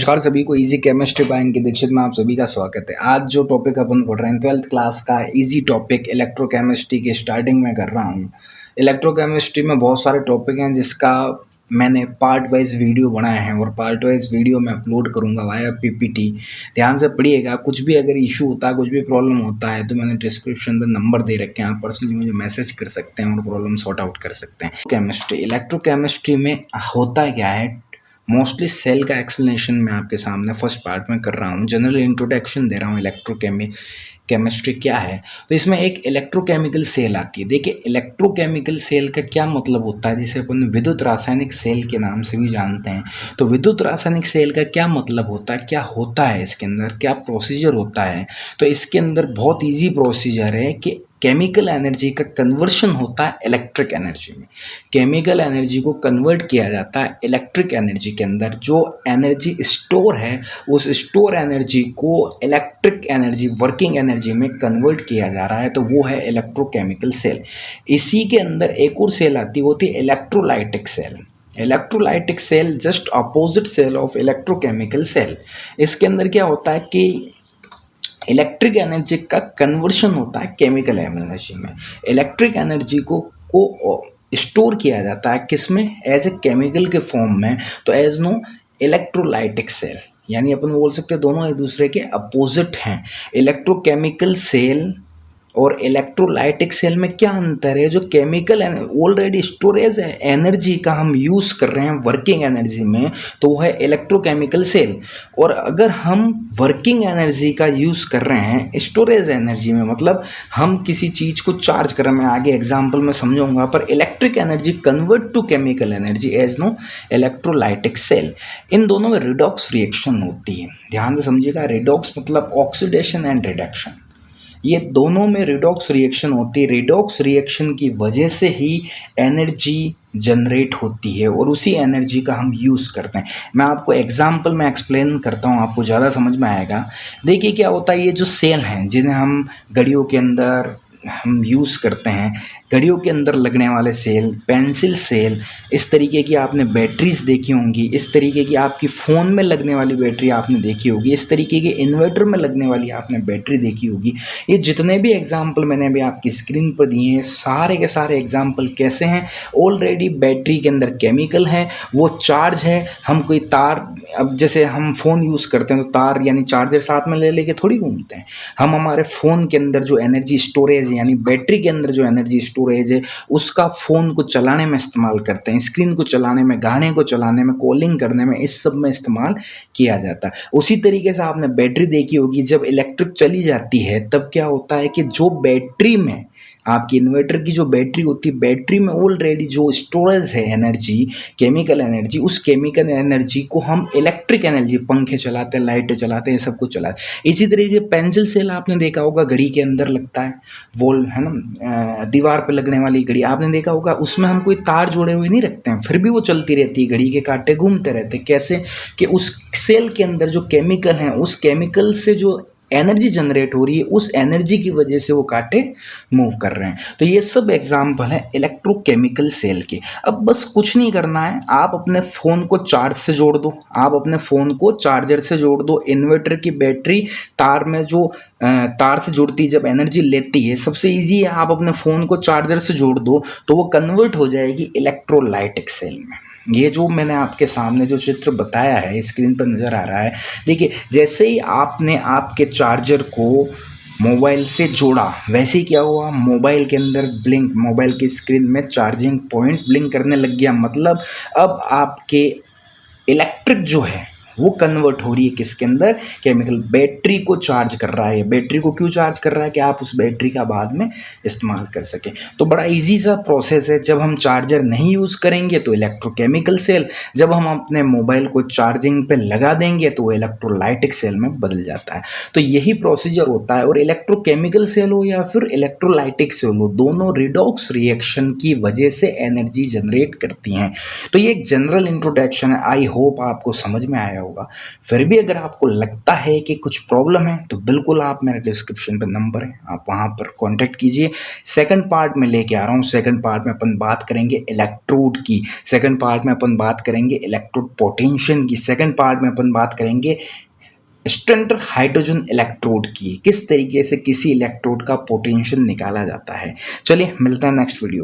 नमस्कार सभी को इजी केमिस्ट्री बाय अंकित दीक्षित में आप सभी का स्वागत है। आज जो टॉपिक अपन पढ़ रहे हैं 12th क्लास का इजी टॉपिक इलेक्ट्रोकेमिस्ट्री के स्टार्टिंग में कर रहा हूँ। इलेक्ट्रोकेमिस्ट्री में बहुत सारे टॉपिक हैं जिसका मैंने पार्ट वाइज वीडियो बनाए हैं और पार्ट वाइज वीडियो मैं अपलोड करूँगा वाया पीपीटी। ध्यान से पढ़िएगा, कुछ भी अगर इशू होता है, कुछ भी प्रॉब्लम होता है तो मैंने डिस्क्रिप्शन में नंबर दे रखे हैं, आप पर्सनली मुझे मैसेज कर सकते हैं और प्रॉब्लम सॉर्ट आउट कर सकते हैं। इलेक्ट्रोकेमिस्ट्री में होता क्या है, मोस्टली सेल का एक्सप्लेनेशन मैं आपके सामने फर्स्ट पार्ट में कर रहा हूँ। जनरल इंट्रोडक्शन दे रहा हूँ केमिस्ट्री क्या है। तो इसमें एक इलेक्ट्रोकेमिकल सेल आती है। देखिए इलेक्ट्रोकेमिकल सेल का क्या मतलब होता है, जिसे अपन विद्युत रासायनिक सेल के नाम से भी जानते हैं। तो विद्युत रासायनिक सेल का क्या मतलब होता है, क्या होता है इसके अंदर, क्या प्रोसीजर होता है। तो इसके अंदर बहुत ईजी प्रोसीजर है कि केमिकल एनर्जी का कन्वर्शन होता है इलेक्ट्रिक एनर्जी में। केमिकल एनर्जी को कन्वर्ट किया जाता है इलेक्ट्रिक एनर्जी के अंदर। जो एनर्जी स्टोर है उस स्टोर एनर्जी को इलेक्ट्रिक एनर्जी, वर्किंग एनर्जी में कन्वर्ट किया जा रहा है, तो वो है इलेक्ट्रोकेमिकल सेल। इसी के अंदर एक और सेल आती है, वो होती है electrolytic cell. Electrolytic cell just opposite cell of electrochemical cell. इसके अंदर क्या होता है कि इलेक्ट्रिक एनर्जी का कन्वर्शन होता है केमिकल एनर्जी में। इलेक्ट्रिक एनर्जी को स्टोर किया जाता है किसमें, एज ए केमिकल के फॉर्म में, तो एज नो इलेक्ट्रोलाइटिक सेल। यानी अपन बोल सकते हैं दोनों एक दूसरे के अपोजिट हैं। इलेक्ट्रोकेमिकल सेल और इलेक्ट्रोलाइटिक सेल में क्या अंतर है, जो केमिकल ऑलरेडी स्टोरेज है एनर्जी का हम यूज़ कर रहे हैं वर्किंग एनर्जी में, तो वो है इलेक्ट्रोकेमिकल सेल। और अगर हम वर्किंग एनर्जी का यूज़ कर रहे हैं स्टोरेज एनर्जी में, मतलब हम किसी चीज़ को चार्ज कर रहे हैं, मैं आगे एग्जाम्पल में समझाऊंगा, पर electric energy convert to chemical energy as no electrolytic cell. इन दोनों में रिडॉक्स रिएक्शन होती है। ध्यान से समझिएगा, रिडॉक्स मतलब ऑक्सीडेशन एंड रिडक्शन, ये दोनों में रिडॉक्स रिएक्शन होती है। रिडॉक्स रिएक्शन की वजह से ही एनर्जी जनरेट होती है और उसी एनर्जी का हम यूज़ करते हैं। मैं आपको एग्जांपल में एक्सप्लेन करता हूँ, आपको ज़्यादा समझ में आएगा। देखिए क्या होता है, ये जो सेल हैं जिन्हें हम घड़ियों के अंदर हम यूज़ करते हैं, घड़ियों के अंदर लगने वाले सेल, पेंसिल सेल, इस तरीके की आपने बैटरीज देखी होंगी, इस तरीके की आपकी फ़ोन में लगने वाली बैटरी आपने देखी होगी, इस तरीके के इन्वर्टर में लगने वाली आपने बैटरी देखी होगी। ये जितने भी एग्जाम्पल मैंने अभी आपकी स्क्रीन पर दिए हैं, सारे के सारे एग्जाम्पल कैसे हैं, ऑलरेडी बैटरी के अंदर केमिकल है, वो चार्ज है। हम कोई तार, अब जैसे हम फ़ोन यूज़ करते हैं तो तार यानी चार्जर साथ में ले लेके थोड़ी घूमते हैं। हम हमारे फ़ोन के अंदर जो एनर्जी स्टोरेज यानी बैटरी के अंदर जो एनर्जी स्टोरेज है उसका फ़ोन को चलाने में इस्तेमाल करते हैं, स्क्रीन को चलाने में, गाने को चलाने में, कॉलिंग करने में, इस सब में इस्तेमाल किया जाता है। उसी तरीके से आपने बैटरी देखी होगी, जब इलेक्ट्रिक चली जाती है तब क्या होता है कि जो बैटरी में आपकी इन्वर्टर की जो बैटरी होती है, बैटरी में ऑलरेडी जो स्टोरेज है एनर्जी, केमिकल एनर्जी, उस केमिकल एनर्जी को हम इलेक्ट्रिक एनर्जी, पंखे चलाते हैं, लाइटें चलाते हैं, सब कुछ चलाते हैं। इसी तरीके पेंसिल सेल आपने देखा होगा, घड़ी के अंदर लगता है, वॉल है ना, दीवार पे लगने वाली घड़ी आपने देखा होगा, उसमें हम कोई तार जोड़े हुए नहीं रखते हैं, फिर भी वो चलती रहती है, घड़ी के कांटे घूमते रहते हैं। कैसे कि उस सेल के अंदर जो केमिकल हैं, उस केमिकल से जो एनर्जी जनरेट हो रही है, उस एनर्जी की वजह से वो कांटे मूव कर रहे हैं। तो ये सब एग्जांपल है इलेक्ट्रोकेमिकल सेल के। अब बस कुछ नहीं करना है, आप अपने फ़ोन को चार्ज से जोड़ दो, आप अपने फ़ोन को चार्जर से जोड़ दो। इन्वर्टर की बैटरी तार में जो तार से जुड़ती, जब एनर्जी लेती है, सबसे ईजी है, आप अपने फ़ोन को चार्जर से जोड़ दो तो वो कन्वर्ट हो जाएगी इलेक्ट्रोलाइटिक सेल में। ये जो मैंने आपके सामने जो चित्र बताया है स्क्रीन पर नज़र आ रहा है, देखिए जैसे ही आपने आपके चार्जर को मोबाइल से जोड़ा, वैसे ही क्या हुआ, मोबाइल के अंदर ब्लिंक, मोबाइल की स्क्रीन में चार्जिंग पॉइंट ब्लिंक करने लग गया। मतलब अब आपके इलेक्ट्रिक जो है वो कन्वर्ट हो रही है किसके अंदर, केमिकल। बैटरी को चार्ज कर रहा है। बैटरी को क्यों चार्ज कर रहा है, कि आप उस बैटरी का बाद में इस्तेमाल कर सकें। तो बड़ा इजी सा प्रोसेस है। जब हम चार्जर नहीं यूज़ करेंगे तो इलेक्ट्रोकेमिकल सेल, जब हम अपने मोबाइल को चार्जिंग पे लगा देंगे तो वो इलेक्ट्रोलाइटिक सेल में बदल जाता है। तो यही प्रोसीजर होता है। और इलेक्ट्रोकेमिकल सेल हो या फिर इलेक्ट्रोलाइटिक सेल हो, दोनों रिडॉक्स रिएक्शन की वजह से एनर्जी जनरेट करती हैं। तो ये एक जनरल इंट्रोडक्शन है, आई होप आपको समझ में आया होगा। फिर भी अगर आपको लगता है कि कुछ प्रॉब्लम है तो बिल्कुल आप मेरे डिस्क्रिप्शन पे नंबर है, आप वहाँ पर कॉन्टेक्ट कीजिए। सेकंड पार्ट में लेके आ रहा हूँ। सेकंड पार्ट में अपन बात करेंगे इलेक्ट्रोड की, सेकंड पार्ट में अपन बात करेंगे इलेक्ट्रोड पोटेंशियल की, सेकंड पार्ट में अपन बात करेंगे स्टैंडर्ड हाइड्रोजन इलेक्ट्रोड की, किस तरीके से किसी इलेक्ट्रोड का पोटेंशियल निकाला जाता है। चलिए मिलते हैं नेक्स्ट वीडियो।